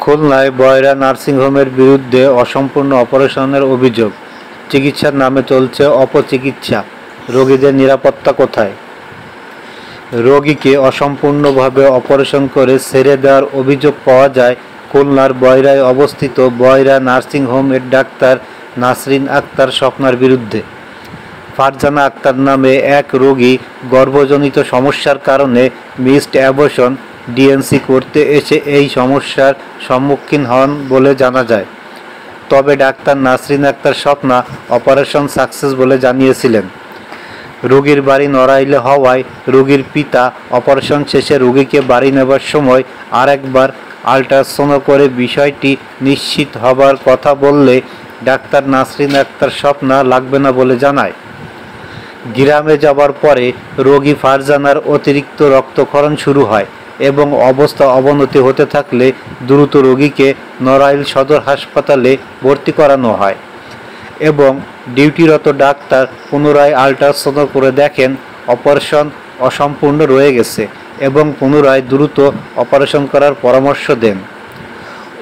খুলনায় বয়রা নার্সিংহোমের বিরুদ্ধে অসম্পূর্ণ অপারেশনের অভিযোগ। চিকিৎসার নামে চলছে অপচিকিৎসা। রোগীদের নিরাপত্তা কোথায়? রোগীকে অসম্পূর্ণভাবে অপারেশন করে ছেড়ে দেওয়ার অভিযোগ পাওয়া যায় খুলনার বয়রায় অবস্থিত বয়রা নার্সিংহোমের ডাক্তার নাসরিন আক্তার স্বপ্নার বিরুদ্ধে। ফারজানা আক্তার নামে এক রোগী গর্ভজনিত সমস্যার কারণে মিসড অ্যাবর্শন ডিএনসি করতে এসে এই সমস্যার সম্মুখীন হন বলে জানা যায়। তবে doctor Nasrin Akter Swapna operation success বলে জানিয়েছিলেন। রোগীর বাড়ি নড়াইলে হওয়ায় রোগীর পিতা অপারেশন শেষে রোগীকে বাড়ি নেবার সময় আরেকবার আল্ট্রাসাউন্ড করে বিষয়টি নিশ্চিত হবার কথা বললে ডাক্তার নাসরিন আক্তার স্বপ্না লাগবে না বলে জানায়। গ্রামে যাবার পরে রোগী ফারজানার অতিরিক্ত রক্তক্ষরণ শুরু হয় এবং অবস্থা অবনতি হতে থাকলে দ্রুত রোগীকে নড়াইল সদর হাসপাতালে ভর্তি করানো হয় এবং ডিউটিরত ডাক্তার পুনরায় আল্ট্রাসাউন্ড করে দেখেন অপারেশন অসম্পূর্ণ রয়ে গেছে এবং পুনরায় দ্রুত অপারেশন করার পরামর্শ দেন।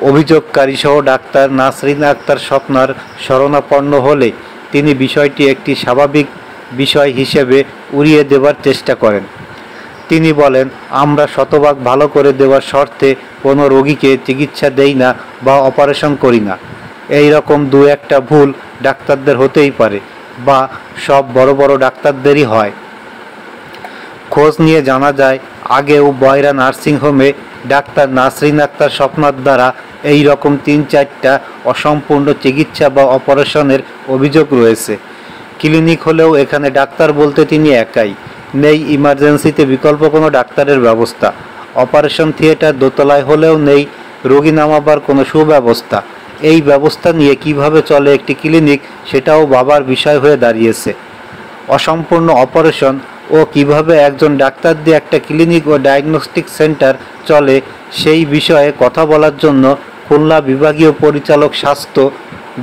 অভিযোগকারী সহ ডাক্তার নাসরিন আক্তার স্বপ্নার শরণাপন্ন হলে তিনি বিষয়টি একটি স্বাভাবিক বিষয় হিসেবে উড়িয়ে দেবার চেষ্টা করেন। তিনি বলেন, আমরা শতভাগ ভালো করে দেওয়ার শর্তে কোনো রোগীকে চিকিৎসা দেই না বা অপারেশন করি না। এই রকম দু একটা ভুল ডাক্তারদের হতেই পারে বা সব বড় বড় ডাক্তারদেরই হয়। খোঁজ নিয়ে জানা যায় আগেও বয়রা নার্সিংহোমে ডাক্তার নাসরিন আক্তার স্বপ্নার দ্বারা এই রকম ৩-৪টা অসম্পূর্ণ চিকিৎসা বা অপারেশনের অভিযোগ রয়েছে। ক্লিনিক হলেও এখানে ডাক্তার বলতে তিনি একাই, নেই ইমার্জেন্সিতে বিকল্প কোনো ডাক্তারের ব্যবস্থা। অপারেশন থিয়েটার দোতলায় হলেও নেই রোগী নামাবার কোনো সুব্যবস্থা। এই ব্যবস্থা নিয়ে কিভাবে চলে একটি ক্লিনিক সেটাও ভাবার বিষয় হয়ে দাঁড়িয়েছে। অসম্পূর্ণ অপারেশন ও কিভাবে একজন ডাক্তার দিয়ে একটা ক্লিনিক ও ডায়াগনস্টিক সেন্টার চলে সেই বিষয়ে কথা বলার জন্য খুলনা বিভাগীয় পরিচালক স্বাস্থ্য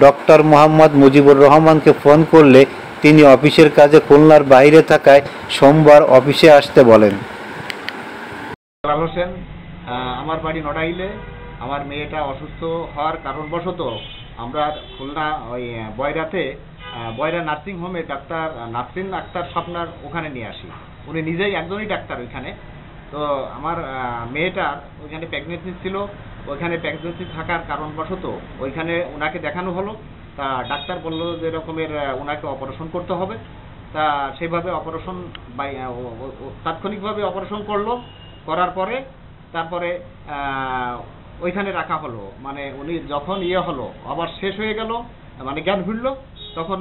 ডক্টর মোহাম্মদ মুজিবুর রহমানকে ফোন করলে তিনি অফিসের কাজে খুলনার বাইরে থাকায় সোমবার অফিসে আসতে বলেন। হোসেন, আমার বাড়ি নড়াইলে। আমার মেয়েটা অসুস্থ হওয়ার কারণবশত আমরা খুলনা ওই বয়রা নার্সিংহোমে ডাক্তার নাসরিন আক্তার স্বপ্নার ওখানে নিয়ে আসি। উনি নিজেই একজনই ডাক্তার ওইখানে। তো আমার মেয়েটার ওইখানে প্রেগনেন্সি ছিল। ওইখানে প্রেগনেন্সি থাকার কারণবশত ওইখানে ওনাকে দেখানো হলো। তা ডাক্তার বললো যে রকমের ওনাকে অপারেশন করতে হবে। তা সেইভাবে অপারেশন তাৎক্ষণিকভাবে অপারেশন করলো। করার পরে তারপরে ওইখানে রাখা হলো। মানে উনি যখন হলো আবার শেষ হয়ে গেল, মানে জ্ঞান ফিরলো, তখন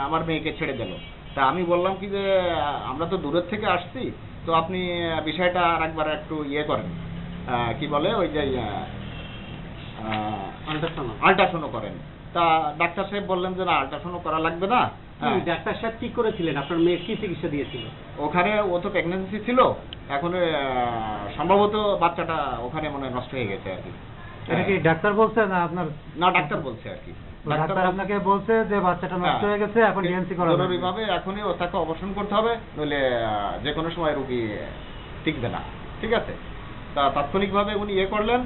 আমার মেয়েকে ছেড়ে দিল। তা আমি বললাম কি যে আমরা তো দূরের থেকে আসছি, তো আপনি বিষয়টা আর একবার একটু করেন, কি বলে ওই যে আল্ট্রাসাউন্ড করেন। তা ডাক্তার সাহেব বললেন যে না, আল্ট্রাসাউন্ড করা লাগবে না। ডাক্তার সাহেব কি করেছিলেন? আপনার মেয়ে কি চিকিৎসা দিয়েছিল? ওখানে ও তো প্রেগনেন্সি ছিল, এখন সম্ভবত বাচ্চাটা ওখানে মনে নষ্ট হয়ে গেছে আর কি। এটা কি ডাক্তার বলছে না আপনার? না, ডাক্তার বলছে আর কি। ডাক্তার আপনাকে বলছে যে বাচ্চাটা নষ্ট হয়ে গেছে, এখন ডিএনসি করা হবে। জরুরিভাবে এখনই ওটাকে অপারেশন করতে হবে, নইলে যে কোনো সময় রোগী টিকবে না। ঠিক আছে। তা তাৎক্ষণিকভাবে উনি করলেন,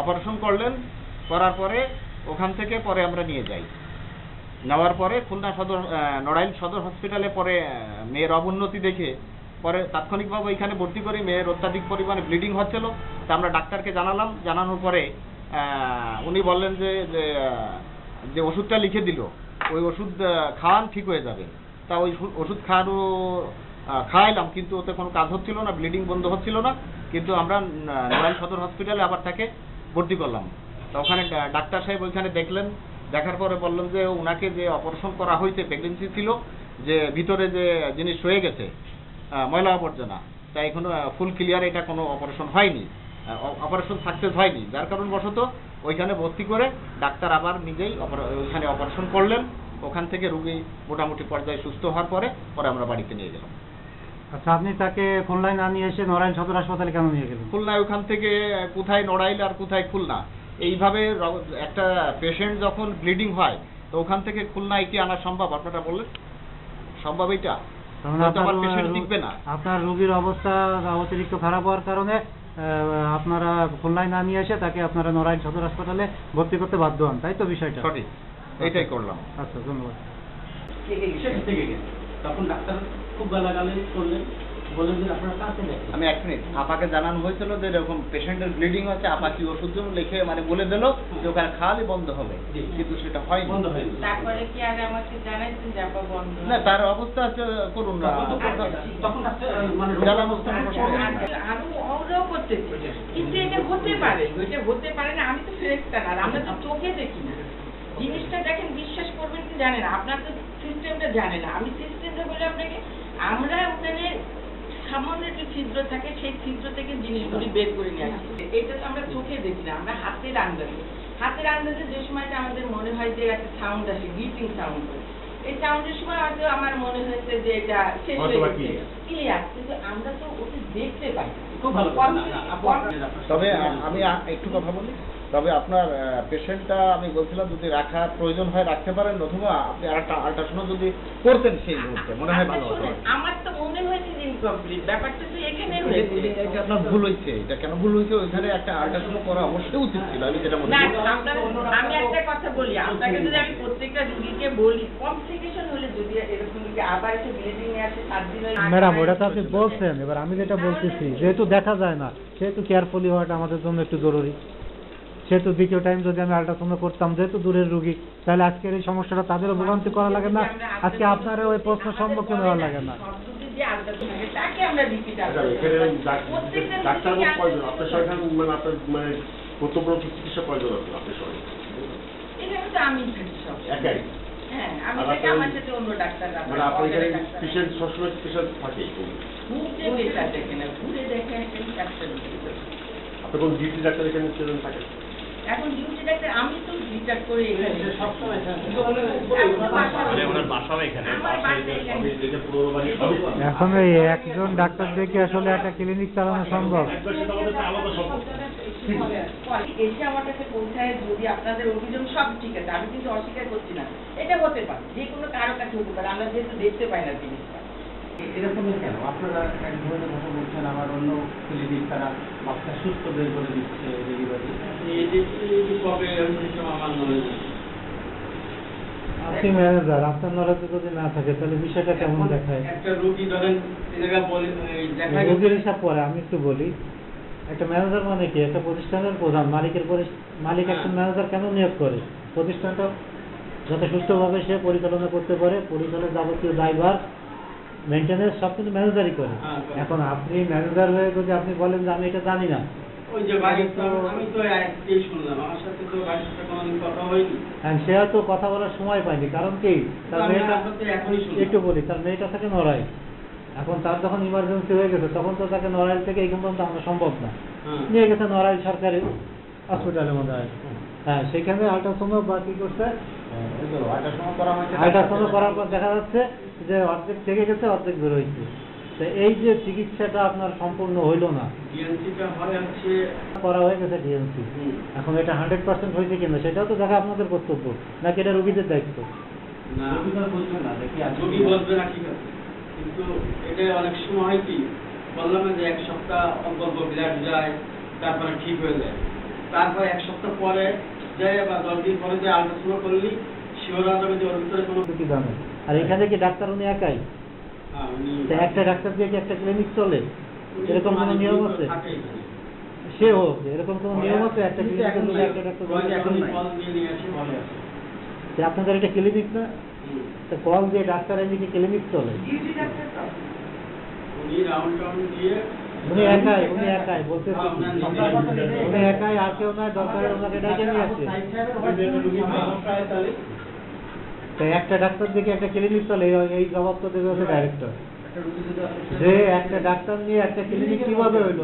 অপারেশন করলেন। করার পরে ওখান থেকে পরে আমরা নিয়ে যাই। নেওয়ার পরে খুলনা নড়াইল সদর হসপিটালে পরে মেয়ের অবনতি দেখে পরে তাৎক্ষণিকভাবে ওইখানে ভর্তি করি। মেয়ের অত্যাধিক পরিমাণে ব্লিডিং হচ্ছিল। তা আমরা ডাক্তারকে জানালাম। জানানোর পরে উনি বললেন যে ওষুধটা লিখে দিল, ওই ওষুধ খাওয়ান, ঠিক হয়ে যাবে। তা ওই ওষুধ খাওয়াইলাম, কিন্তু ওতে কোনো কাজ হচ্ছিল না, ব্লিডিং বন্ধ হচ্ছিল না। কিন্তু আমরা নড়াইল সদর হসপিটালে আবার তাকে ভর্তি করলাম। তা ওখানে ডাক্তার সাহেব ওইখানে দেখলেন। দেখার পরে বললেন যে ওনাকে যে অপারেশন করা হয়েছে, প্রেগনেন্সি ছিল, যে ভিতরে যে জিনিস রয়ে গেছে ময়লা আবর্জনা, তাই এখনো ফুল ক্লিয়ার এটা কোনো অপারেশন হয়নি, অপারেশন সাকসেস হয়নি। যার কারণবশত ওইখানে ভর্তি করে ডাক্তার আবার নিজেই ওইখানে অপারেশন করলেন। ওখান থেকে রোগী মোটামুটি পর্যায়ে সুস্থ হওয়ার পরে আমরা বাড়িতে নিয়ে গেলাম। আচ্ছা, আপনি তাকে খুলনায় না নিয়ে এসে নড়াইল সদর হাসপাতালে কেন নিয়ে গেলেন? খুলনায় ওখান থেকে কোথায় নড়াইল আর কোথায় খুলনা, এইভাবে একটা পেশেন্ট যখন ব্লিডিং হয় তো ওখান থেকে খুলনায় কি আনা সম্ভব? আপনারা বললেন সম্ভব? এটা আপনার রোগীর অবস্থা অতিরিক্ত খারাপ হওয়ার কারণে আপনারা খুলনায় না নিয়ে এসে তাকে আপনারা নড়াইল সদর হাসপাতালে ভর্তি করতে বাধ্য হন, তাই তো বিষয়টা? সঠিক, এইটাই করলাম। আচ্ছা, ধন্যবাদ। তখন ডাক্তার খুব গালাগালি করলেন, বললেন যে আপনারা কাকে দেখেন। আমি 1 মিনিট, আপাকে জানানো হয়েছিল যে এরকম পেশেন্টের ব্লিডিং হচ্ছে, আপা কি ওষুধ জন্য লিখে মানে বলে দিল যে ওখানে খাওয়ালে বন্ধ হবে, কিন্তু সেটা হয়নি। বন্ধ হয়নি। তারপরে কি আর আমাকে জানাইছেন যে আপা বন্ধ? না, তার অবস্থা আছে, করুন না। তখন ডাক্তার মানে জ্বালামস্তার প্রশ্ন আসে না। আমি ওরাও করতেছি, কিন্তু এটা হতে পারে, এটা হতে পারে না। আমি তো ফেরেশতা না, আমরা তো চোখে দেখি না জিনিসটা। দেখেন, বিশ্বাস করবেন কি জানেন, আপনার তো সিস্টেমটা জানে না। আমি সিস্টেমটা বলে আপনাকে, আমরা ওখানে সামান্য একটু ছিদ্র থাকে, সেই ছিদ্র থেকে জিনিসগুলি বের করে নিয়ে আসি। এটা তো আমরা চোখে দেখি না, আমরা হাতের আন্দাজে। হাতের আন্দাজে যে সময়টা আমাদের মনে হয় যে একটা সাউন্ড আসে, গ্লিচিং সাউন্ড, এই সাউন্ডের সময় হয়তো আমার মনে হয়েছে যে এটা শেষ হয়ে গেছে, ক্লিয়ার, কিন্তু আমরা তো ওকে দেখতে পাই না। খুব ভালো। তবে আমি একটু কথা বলি, তবে আপনার পেশেন্টটা আমি বলছিলাম যদি রাখার প্রয়োজন হয় রাখতে পারেন, অথবা আপনি আরেকটা আল্ট্রাসাউন্ড যদি করতেন সেই মুহূর্তে মনে হয় ভালো হতো। আমার তো মনে হয়েছে যে ইনকমপ্লিট, ব্যাপারটা তো এখানে হয়েছে। এটা আপনার ভুল হয়েছে, এটা কেন ভুল হয়েছে, ওইখানে একটা আল্ট্রাসাউন্ড করা অবশ্যই উচিত ছিল, আমি যেটা মনে না, করি। আমি একটা কথা বলি আপনাকে, যদি আমি প্রত্যেকটা রুগীকে বলি কমপ্লিকেশন হলে যদি এরকম রুগী আবার এসে ব্লিডিং নিয়ে আসে 7 দিন হয়ে ম্যাডাম, ওটা তো আপনি বলছেন, এবার আমি যেটা বলতেছি, যেহেতু দেখা যায় না সেহেতু কেয়ারফুলি হওয়াটা আমাদের জন্য একটু জরুরি। সেহেতু দ্বিতীয় টাইম যদি আমি আল্ট্রাসাউন্ড করতাম, যেহেতু দূরের রুগী, তাহলে আজকের এই সমস্যাটা তাদেরও ভোগান্তি করা লাগে না, আজকে আপনারও ওই প্রশ্নের সম্মুখীন হওয়া লাগে না। তাকে আমরা রিপিট ডাক্তার কয়জন আপনার সরকার মানে আপনার মানে কর্তব্যরত চিকিৎসা কয়জন আছে আপনার সঙ্গে? এখানে তো আমি থাকি সব। একাই? হ্যাঁ, আমি থাকি, আমার সাথে অন্য ডাক্তাররা মানে আপনার এখানে পেশেন্ট সবসময় পেশেন্ট থাকে? ঘুরতে পেশা দেখে না, ঘুরে দেখে ডাক্তার। আপনি কোন ডিউটি ডাক্তার এখানে ছিলেন থাকেন? এখন ডিউটি ডাক্তার আমি তো রিটায়ার করে এখানে সবসময় আমার বাসা এখানে। এখন এই একজন ডাক্তার দেখে আসলে একটা ক্লিনিক চালানো সম্ভব? এসে আমার কাছে পৌঁছায়, যদি আপনাদের অভিযোগ সব ঠিক আছে, আমি কিন্তু অস্বীকার করছি না, এটা হতে পারে, যে কোনো কারো কাছে হতে পারে, আমরা যেহেতু দেখতে পাই না জিনিসটা। এরকম কেন? আপনারা এক ধরনের কথা বলছেন, আবার অন্য ক্লিনিক তারা বাচ্চা সুস্থ বের করে দিচ্ছে ডেলিভারি। কবে আমার নলেজ আপনি ম্যানেজার, আপনার নলেজে যদি না থাকে তাহলে বিষয়টা কেমন দেখায়? একটা রোগী ধরেন দেখা রোগীর হিসাব পরে আমি একটু বলি, একটা ম্যানেজার মানে কি? একটা প্রতিষ্ঠানের প্রধান, মালিক একটা ম্যানেজার কেন নিয়োগ করে? প্রতিষ্ঠানটা যাতে সুষ্ঠুভাবে সে পরিচালনা করতে পারে, পরিচালনার যাবতীয় দায়ভার মেনটেন্যান্স সব কিন্তু ম্যানেজারই করে। এখন আপনি ম্যানেজার হয়ে যদি আপনি বলেন যে আমি এটা জানি না, ওই যে বাড়ির আমি তো একটাই শুনলাম, আমার সাথে তো বাড়ির সাথে কোনোদিন কথা হয়নি। হ্যাঁ, সে হয়তো কথা বলার সময় পায়নি, কারণ কি তার মেয়েটা, একটু বলি, তার মেয়েটা থাকে নড়াইল। এখন তার যখন ইমার্জেন্সি হয়ে গেছে তখন তো তাকে নড়াইল থেকে এই পর্যন্ত আনা সম্ভব না, নিয়ে গেছে নড়াইল সরকারি হসপিটালের মধ্যে। হ্যাঁ, সেখানে আল্ট্রাসাউন্ড বা কি করছে, আল্ট্রাসাউন্ড করার পর দেখা যাচ্ছে যে অর্ধেক থেকে গেছে, অর্ধেক বের হয়েছে। তো এই যে চিকিৎসাটা আপনার সম্পূর্ণ হইল না, করা হয়ে গেছে ডিএনসি, এখন এটা 100% হয়েছে কিনা সেটাও তো দেখা আপনাদের কর্তব্য, নাকি এটা রোগীদের দায়িত্ব? রোগী বলবে না, ঠিক আছে, কিন্তু এটা অনেক সময় হয় কি, বললাম যে 1 সপ্তাহ অল্প ব্লাড যায়, তারপরে ঠিক হয়ে যায়, তারপর 1 সপ্তাহ পরে যায় বা 10 দিন পরে যে আল্ট্রাসাউন্ড করলি শিওর হবে যে ওর ভিতরে কোনো কি জানে। আর এখানে কি ডাক্তার উনি একাই? একটা ডাক্তার দিয়ে কি একটা ক্লিনিক চলে? এরকম কোনো নিয়ম আছে? সে হোক, এরকম কোনো নিয়ম আছে একটা ক্লিনিকে যদি একটা ডাক্তার? আপনাদের এটা ক্লিনিক না, তো কল দিয়ে ডাক্তার এনে কি ক্লিনিক চলে? উনি একাই বলতে, উনি একাই, আর কেউ নয়, দরকার ওনাকে ডেকে নিয়ে আসে। তো একটা ডাক্তার দিকে একটা ক্লিনিক চলে, এই জবাব তো দেবে হচ্ছে ডাইরেক্টর, যে একটা ডাক্তার নিয়ে একটা ক্লিনিক কিভাবে হইলো।